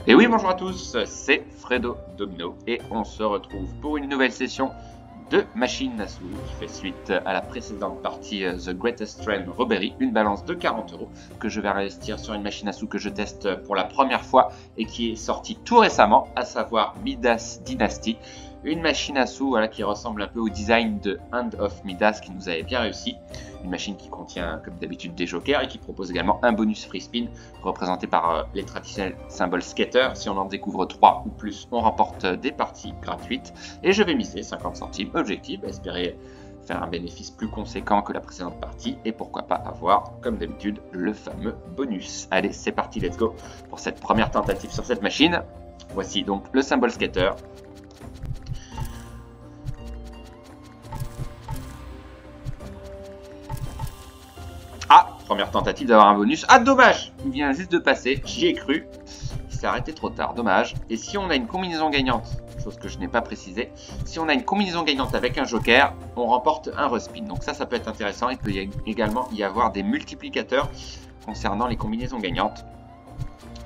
Et oui, bonjour à tous, c'est Fredo Domino et on se retrouve pour une nouvelle session de Machine Nassau qui fait suite à la précédente partie The Greatest Trend Robbery, une balance de 40 € que je vais investir sur une machine Nassau que je teste pour la première fois et qui est sortie tout récemment, à savoir Midas Dynasty. Une machine à sous qui ressemble un peu au design de Hand of Midas qui nous avait bien réussi. Une machine qui contient comme d'habitude des jokers et qui propose également un bonus free spin représenté par les traditionnels symboles skater. Si on en découvre 3 ou plus, on remporte des parties gratuites. Et je vais miser 50 centimes objectif, espérer faire un bénéfice plus conséquent que la précédente partie et pourquoi pas avoir comme d'habitude le fameux bonus. Allez, c'est parti, let's go pour cette première tentative sur cette machine. Voici donc le symbole skater. Première tentative d'avoir un bonus. Ah, dommage! Il vient juste de passer. J'y ai cru. Il s'est arrêté trop tard. Dommage. Et si on a une combinaison gagnante, chose que je n'ai pas précisé, si on a une combinaison gagnante avec un joker, on remporte un respin. Donc ça peut être intéressant. Il peut également y avoir des multiplicateurs concernant les combinaisons gagnantes.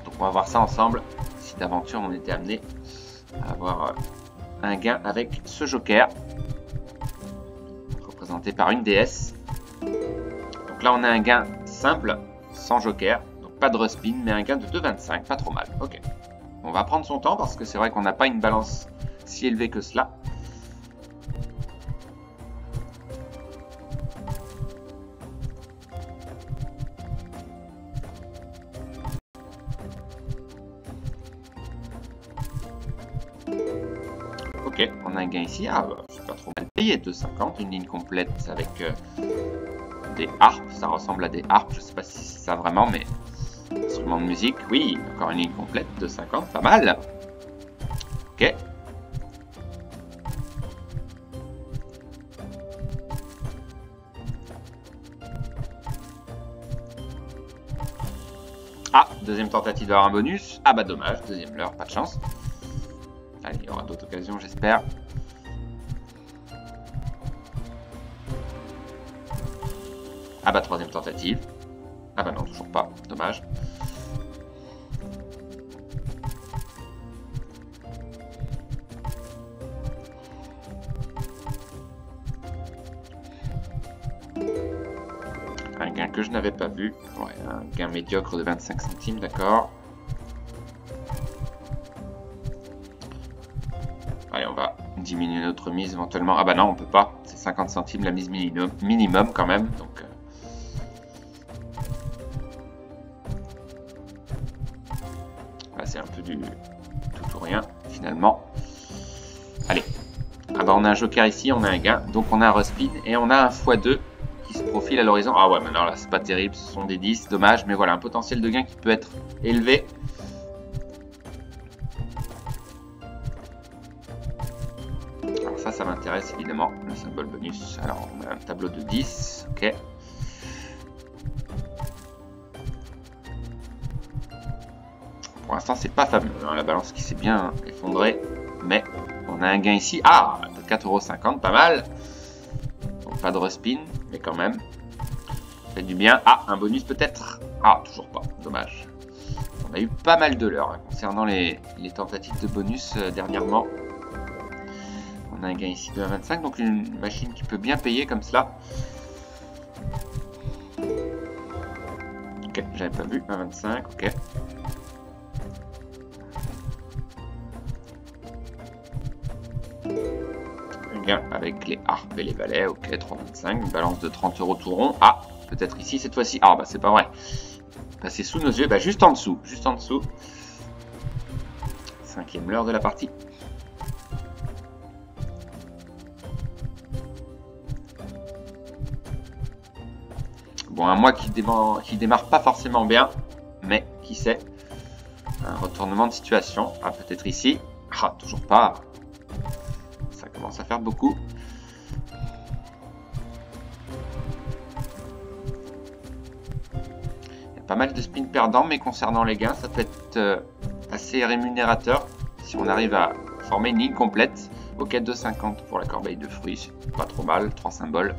Donc on va voir ça ensemble. Si d'aventure on était amené à avoir un gain avec ce joker, représenté par une déesse. Donc là on a un gain simple, sans joker, donc pas de respin, mais un gain de 2,25, pas trop mal. Ok. On va prendre son temps parce que c'est vrai qu'on n'a pas une balance si élevée que cela. Ok, on a un gain ici. Ah, bah, c'est pas trop mal payé, 2,50, une ligne complète avec des harpes, ça ressemble à des harpes, je sais pas si c'est ça vraiment, mais instrument de musique, oui, encore une ligne complète, 2,50, pas mal. Ok. Ah, deuxième tentative d'avoir un bonus. Ah bah dommage, deuxième leurre, pas de chance. Allez, il y aura d'autres occasions, j'espère. Ah bah troisième tentative. Ah bah non, toujours pas. Dommage. Un gain que je n'avais pas vu. Ouais, un gain médiocre de 25 centimes, d'accord. Allez, on va diminuer notre mise éventuellement. Ah bah non, on peut pas. C'est 50 centimes la mise minimum quand même. Donc c'est un peu du tout ou rien finalement. Allez. Ah bah on a un joker ici, on a un gain. Donc on a un respin et on a un x2 qui se profile à l'horizon. Ah ouais, maintenant là c'est pas terrible, ce sont des 10, dommage. Mais voilà, un potentiel de gain qui peut être élevé. Alors ça m'intéresse évidemment, le symbole bonus. Alors on a un tableau de 10, ok. Pour l'instant, c'est pas fameux, hein, la balance qui s'est bien effondrée, mais on a un gain ici. Ah, de 4,50 €, pas mal. Donc pas de respin, mais quand même. Ça fait du bien. Ah, un bonus peut-être. Ah, toujours pas, dommage. On a eu pas mal de leurres concernant les tentatives de bonus dernièrement. On a un gain ici de 1,25, donc une machine qui peut bien payer comme cela. Ok, j'avais pas vu, 1,25, ok. Avec les harpes et les valets, ok, 3,25, une balance de 30 € tout rond. Ah, peut-être ici cette fois-ci. Ah bah c'est pas vrai. Passer sous nos yeux, bah juste en dessous, juste en dessous. Cinquième leurre de la partie. Bon, un mois qui démarre pas forcément bien, mais qui sait. Un retournement de situation. Ah, peut-être ici. Ah, toujours pas. Ça commence à faire beaucoup. Il y a pas mal de spins perdants, mais concernant les gains, ça peut être assez rémunérateur si on arrive à former une ligne complète. Ok, 2,50 pour la corbeille de fruits, pas trop mal, 3 symboles.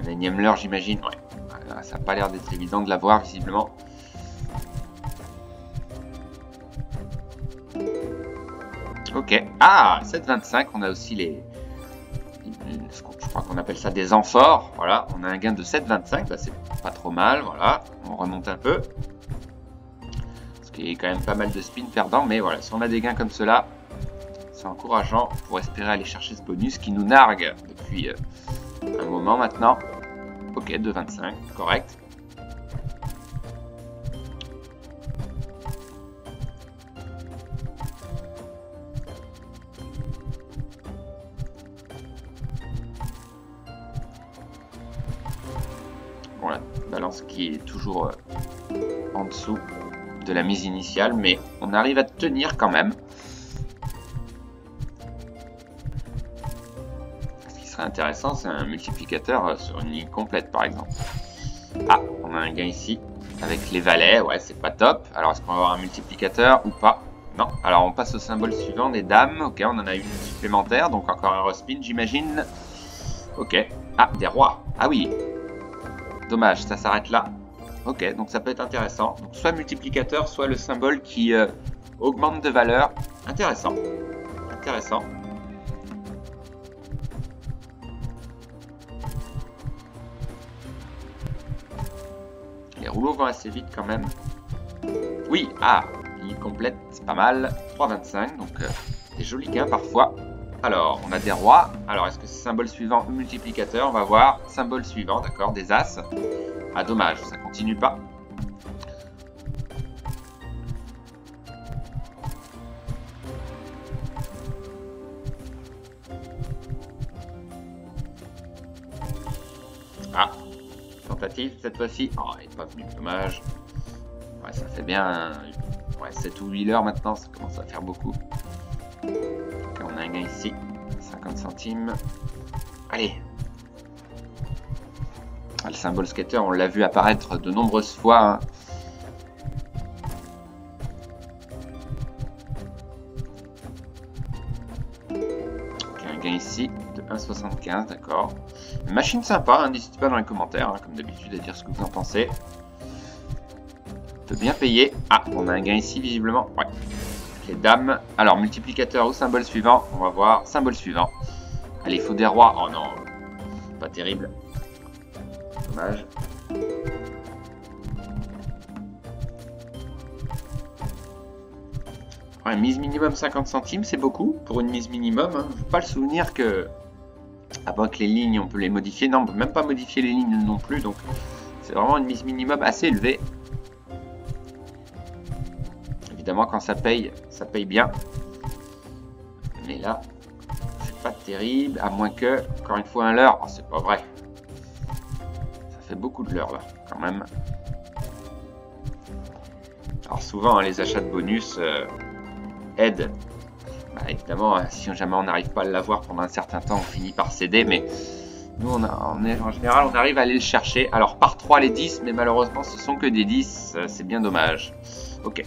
Un énième leurre, j'imagine. Ouais. Voilà, ça n'a pas l'air d'être évident de l'avoir, visiblement. Ok. Ah, 7,25. On a aussi les... Je crois qu'on appelle ça des amphores. Voilà, on a un gain de 7,25. Bah, c'est pas trop mal. Voilà, on remonte un peu. Ce qui est quand même pas mal de spin perdant. Mais voilà, si on a des gains comme cela, c'est encourageant pour espérer aller chercher ce bonus qui nous nargue depuis un moment maintenant. Ok, 2,25, correct. Bon, la balance qui est toujours en dessous de la mise initiale, mais on arrive à tenir quand même. Ce qui serait intéressant, c'est un multiplicateur sur une ligne complète, par exemple. Ah, on a un gain ici avec les valets. Ouais, c'est pas top. Alors, est-ce qu'on va avoir un multiplicateur ou pas? Non. Alors, on passe au symbole suivant des dames. Ok, on en a une supplémentaire, donc encore un respin, j'imagine. Ok. Ah, des rois. Ah oui. Dommage, ça s'arrête là. Ok, donc ça peut être intéressant. Donc, soit multiplicateur, soit le symbole qui augmente de valeur. Intéressant. Intéressant. Les rouleaux vont assez vite quand même. Oui, ah, ligne complète, c'est pas mal. 3,25, donc des jolis gains parfois. Alors, on a des rois. Alors, est-ce que c'est symbole suivant ou multiplicateur? On va voir. Symbole suivant, d'accord, des as. Ah, dommage, ça continue pas. Ah, tentative cette fois-ci. Oh, il n'est pas venu, dommage. Ouais, ça fait bien ouais, 7 ou 8 heures maintenant, ça commence à faire beaucoup. Ok, on a un gain ici, 50 centimes. Allez. Le symbole skater, on l'a vu apparaître de nombreuses fois. Hein. Ok, un gain ici de 1,75, d'accord. Machine sympa, hein, n'hésitez pas dans les commentaires, hein, comme d'habitude, à dire ce que vous en pensez. Peut bien payer. Ah, on a un gain ici, visiblement. Ouais. Les dames. Alors, multiplicateur ou symbole suivant. On va voir. Symbole suivant. Allez, il faut des rois. Oh non. Pas terrible. Dommage. Ouais, mise minimum 50 centimes, c'est beaucoup pour une mise minimum. Hein. Je n'ai pas le souvenir que... Avant que les lignes, on peut les modifier. Non, on ne peut même pas modifier les lignes non plus. Donc, c'est vraiment une mise minimum assez élevée. Évidemment, quand ça paye bien. Mais là, c'est pas terrible. À moins que, encore une fois, un leurre. Oh, c'est pas vrai. Ça fait beaucoup de leurre, là, quand même. Alors, souvent, hein, les achats de bonus aident. Bah, évidemment, si jamais on n'arrive pas à l'avoir pendant un certain temps, on finit par céder. Mais nous, en général, on arrive à aller le chercher. Alors, par 3 les 10, mais malheureusement, ce sont que des 10. C'est bien dommage. Ok.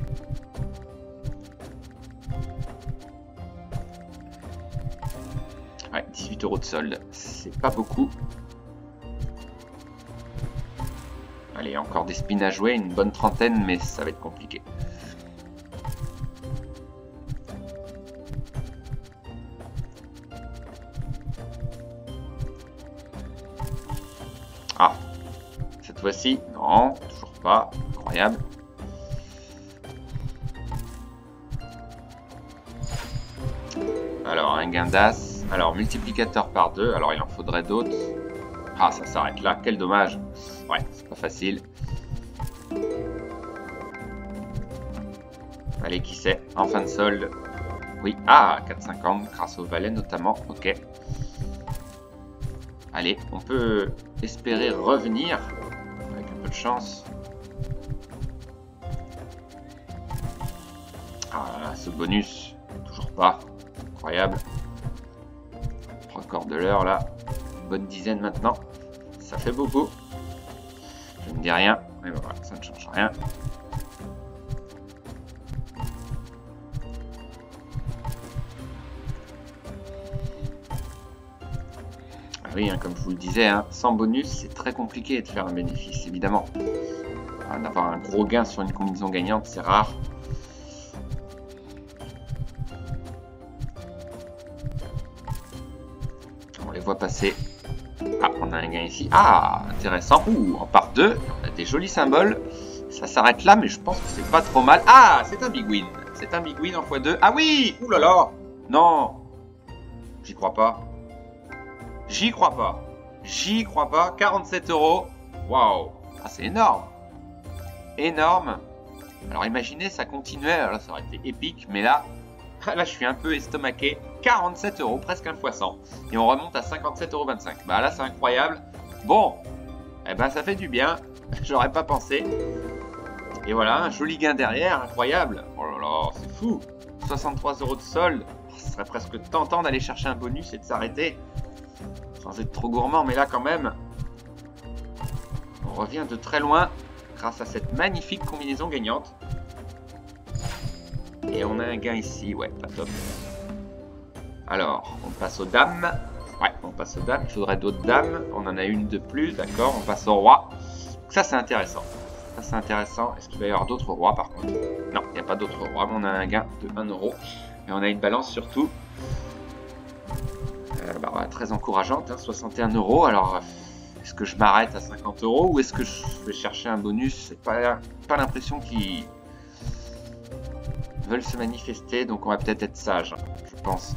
Ouais, 18 € de solde, c'est pas beaucoup. Allez, encore des spins à jouer, une bonne trentaine, mais ça va être compliqué. Ah, cette fois-ci, non, toujours pas, incroyable. Alors, un gain d'as. Alors, multiplicateur par 2. Alors, il en faudrait d'autres. Ah, ça s'arrête là. Quel dommage. Ouais, c'est pas facile. Allez, qui sait? En fin de solde. Oui. Ah, 4,50 grâce au valet notamment. Ok. Allez, on peut espérer revenir avec un peu de chance. Ah, ce bonus. Toujours pas. Incroyable. Record de l'heure là. Une bonne dizaine maintenant. Ça fait beaucoup. Je ne dis rien. Mais voilà, ça ne change rien. Oui, hein, comme je vous le disais, hein, sans bonus, c'est très compliqué de faire un bénéfice, évidemment. D'avoir un gros gain sur une combinaison gagnante, c'est rare. On les voit passer. Ah, on a un gain ici. Ah, intéressant. Ouh, en part 2, on a des jolis symboles. Ça s'arrête là, mais je pense que c'est pas trop mal. Ah, c'est un big win. C'est un big win en x2. Ah oui! Ouh là là! Non! J'y crois pas. J'y crois pas. J'y crois pas. 47 €. Waouh! Ah, c'est énorme. Énorme. Alors imaginez, ça continuait. Alors là, ça aurait été épique. Mais là, je suis un peu estomaqué. 47 €, presque un fois 100. Et on remonte à 57,25 €. Bah là, c'est incroyable. Bon, eh ben, ça fait du bien. J'aurais pas pensé. Et voilà, un joli gain derrière, incroyable. Oh là là, c'est fou. 63 € de solde. Ce serait presque tentant d'aller chercher un bonus et de s'arrêter. Sans être trop gourmand, mais là quand même, on revient de très loin grâce à cette magnifique combinaison gagnante. Et on a un gain ici, ouais, pas top. Alors, on passe aux dames. Ouais, on passe aux dames. Il faudrait d'autres dames. On en a une de plus, d'accord. On passe au roi. Ça, c'est intéressant. Ça, c'est intéressant. Est-ce qu'il va y avoir d'autres rois, par contre? Non, il n'y a pas d'autres rois, mais on a un gain de 1 €. Et on a une balance surtout très encourageante, hein, 61 €. Alors, est-ce que je m'arrête à 50 € ou est-ce que je vais chercher un bonus? C'est pas l'impression qu'ils veulent se manifester, donc on va peut-être être sage, je pense.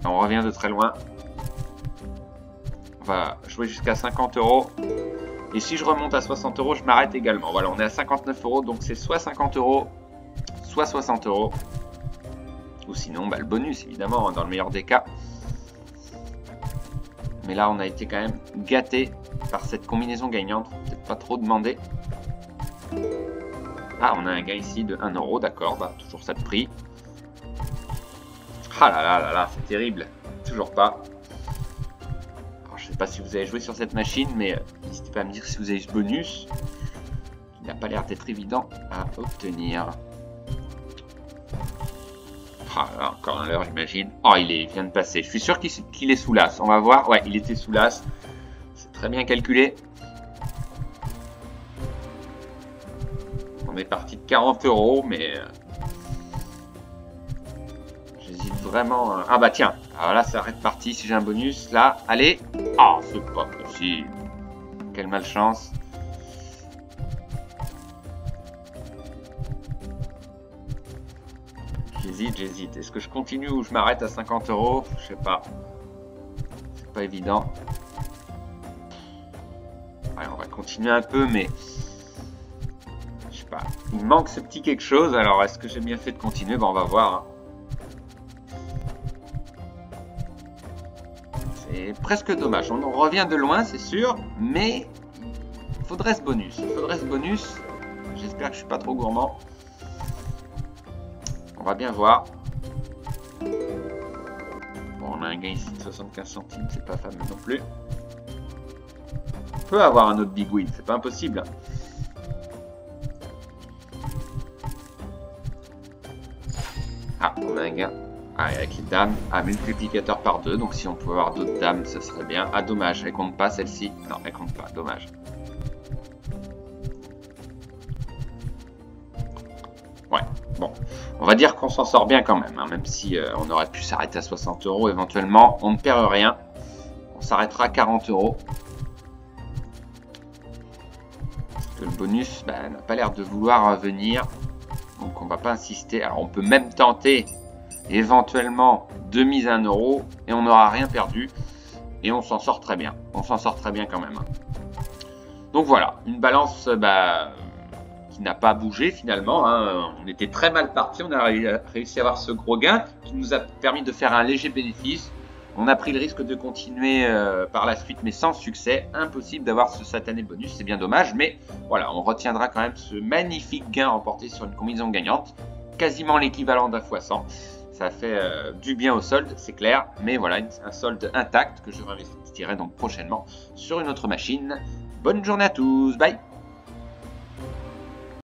On revient de très loin. On va jouer jusqu'à 50 €. Et si je remonte à 60 €, je m'arrête également. Voilà, on est à 59 €, donc c'est soit 50 €, soit 60 €. Ou sinon, le bonus, évidemment, dans le meilleur des cas. Mais là, on a été quand même gâté par cette combinaison gagnante. Peut-être pas trop demandé. Ah, on a un gain ici de 1 €, d'accord. Toujours ça de prix. Ah là là là là, c'est terrible. Toujours pas. Alors, je sais pas si vous avez joué sur cette machine, mais n'hésitez pas à me dire si vous avez ce bonus. Il n'a pas l'air d'être évident à obtenir. Ah, là, encore un leurre, j'imagine. Oh, il vient de passer. Je suis sûr qu'il est sous l'as. On va voir. Ouais, il était sous l'as. C'est très bien calculé. On est parti de 40 €, mais j'hésite vraiment. Ah bah tiens. Alors là, ça arrête parti. Si j'ai un bonus, là, allez. Ah, c'est pas possible. Quelle malchance. J'hésite. Est-ce que je continue ou je m'arrête à 50 €? Je sais pas. C'est pas évident. Ouais, on va continuer un peu, mais je sais pas. Il manque ce petit quelque chose. Alors, est-ce que j'ai bien fait de continuer? On va voir. Hein. C'est presque dommage. On revient de loin, c'est sûr, mais il faudrait ce bonus. J'espère que je suis pas trop gourmand. On va bien voir. Bon, on a un gain ici de 75 centimes, c'est pas fameux non plus. On peut avoir un autre big win, c'est pas impossible. Ah, on a un gain. Ah, avec les dames, multiplicateur par 2, donc si on pouvait avoir d'autres dames, ce serait bien. Ah, dommage, elle compte pas celle-ci. Non, elle compte pas, dommage. Ouais, bon. On va dire qu'on s'en sort bien quand même, hein, même si on aurait pu s'arrêter à 60 € éventuellement. On ne perd rien. On s'arrêtera à 40 €. Parce que le bonus n'a pas l'air de vouloir venir. Donc on va pas insister. Alors on peut même tenter éventuellement de mise à 1 € et on n'aura rien perdu. Et on s'en sort très bien. On s'en sort très bien quand même. Donc voilà, une balance... qui n'a pas bougé finalement, hein. On était très mal parti, on a réussi à avoir ce gros gain qui nous a permis de faire un léger bénéfice. On a pris le risque de continuer par la suite mais sans succès, impossible d'avoir ce satané bonus, c'est bien dommage, mais voilà, on retiendra quand même ce magnifique gain remporté sur une combinaison gagnante, quasiment l'équivalent d'un x 100. Ça fait du bien au solde, c'est clair, mais voilà, un solde intact que je réinvestirai donc prochainement sur une autre machine. Bonne journée à tous, bye!